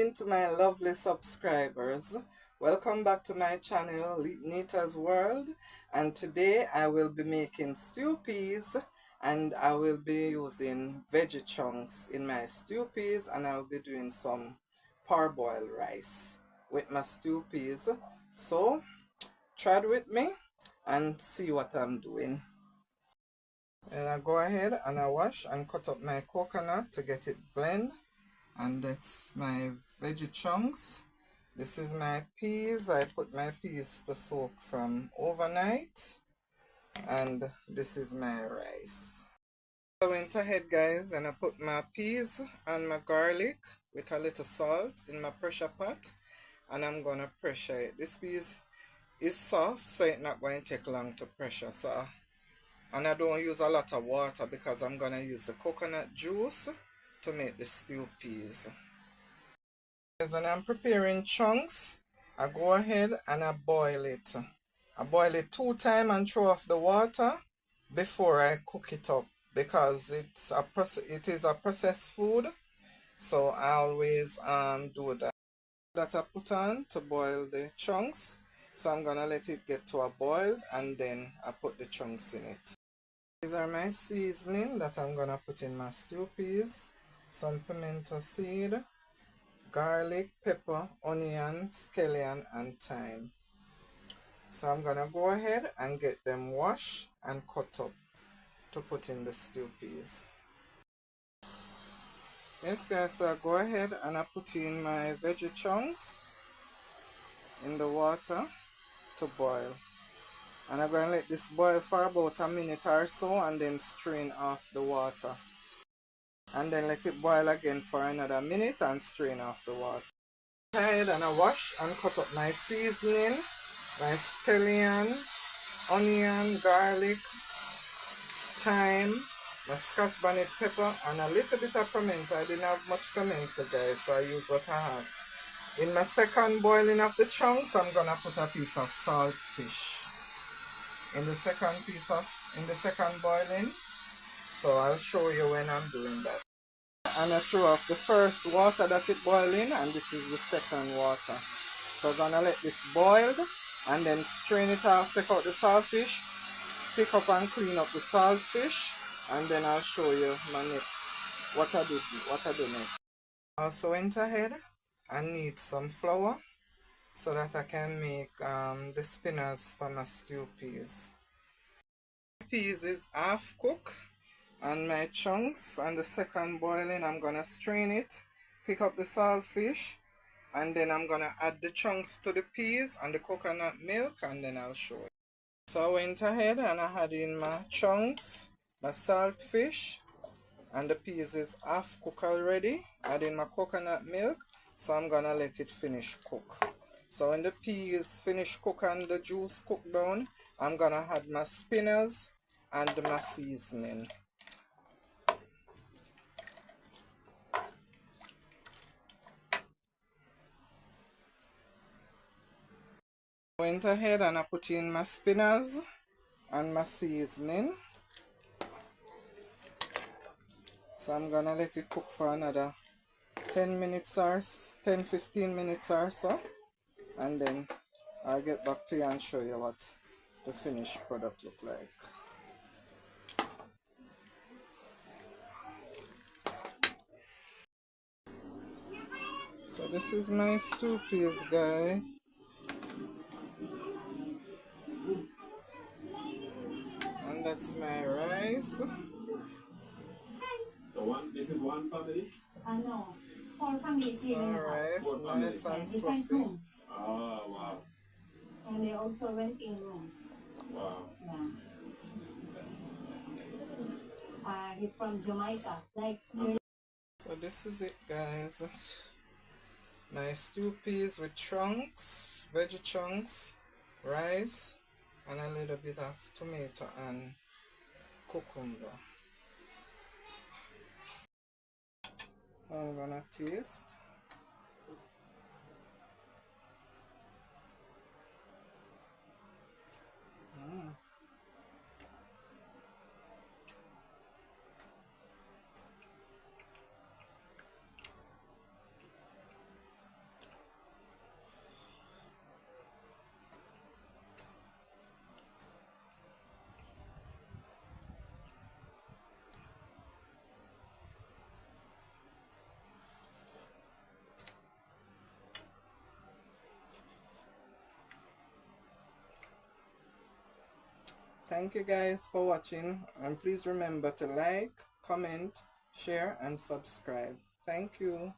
evening to my lovely subscribers. Welcome back to my channel, Nita's World. And today I will be making stew peas, and I will be using veggie chunks in my stew peas, and I'll be doing some parboiled rice with my stew peas. So try it with me and see what I'm doing. And I go ahead and I wash and cut up my coconut to get it blend. And that's my veggie chunks. This is my peas. I put my peas to soak from overnight. And this is my rice. I went ahead, guys, and I put my peas and my garlic with a little salt in my pressure pot. And I'm going to pressure it. This peas is soft, so it's not going to take long to pressure. And I don't use a lot of water because I'm going to use the coconut juice to make the stew peas. When I'm preparing chunks, I go ahead and I boil it. I boil it 2 times and throw off the water before I cook it up, because it is a processed food. So I always do that. That I put on to boil the chunks. So I'm gonna let it get to a boil and then I put the chunks in it. These are my seasoning that I'm gonna put in my stew peas. Some pimento seed, garlic, pepper, onion, scallion, and thyme. So I'm gonna go ahead and get them washed and cut up to put in the stew peas. Yes, guys, so I go ahead and I put in my veggie chunks in the water to boil. And I'm gonna let this boil for about a minute or so and then strain off the water. And then let it boil again for another minute and strain off the water. And I wash and cut up my seasoning, my scallion, onion, garlic, thyme, my scotch bonnet pepper, and a little bit of pimento. I didn't have much pimento, guys, so I use what I have. In my second boiling of the chunks, I'm gonna put a piece of salt fish in the second boiling. So I'll show you when I'm doing that. And I throw off the first water that it boiled in, and this is the second water. So I'm gonna let this boil and then strain it off, take out the saltfish, pick up and clean up the saltfish, and then I'll show you my next what I do next. I also went ahead and knead some flour so that I can make the spinners for my stew peas. Peas is half cooked, and my chunks and the second boiling, I'm gonna strain it, pick up the saltfish, and then I'm gonna add the chunks to the peas and the coconut milk, and then I'll show you. So I went ahead and I had in my chunks, my saltfish, and the peas is half cooked already. Add in my coconut milk, so I'm gonna let it finish cook. So when the peas finish cook and the juice cook down, I'm gonna add my spinners and my seasoning. Went ahead and I put in my spinners and my seasoning. So I'm gonna let it cook for another 10 minutes or 10-15 minutes or so, and then I'll get back to you and show you what the finished product look like. So this is my stew peas, guys. And that's my rice. This is one family? No. 4 families here in the house. Rice, nice and Different fluffy. rooms. Oh, wow. And they also renting rooms. Wow. Yeah. He's from Jamaica. So this is it, guys. My stew peas with chunks, veggie chunks, rice, and a little bit of tomato and cucumber. So I'm gonna taste. Thank you guys for watching, and please remember to like, comment, share, and subscribe. Thank you.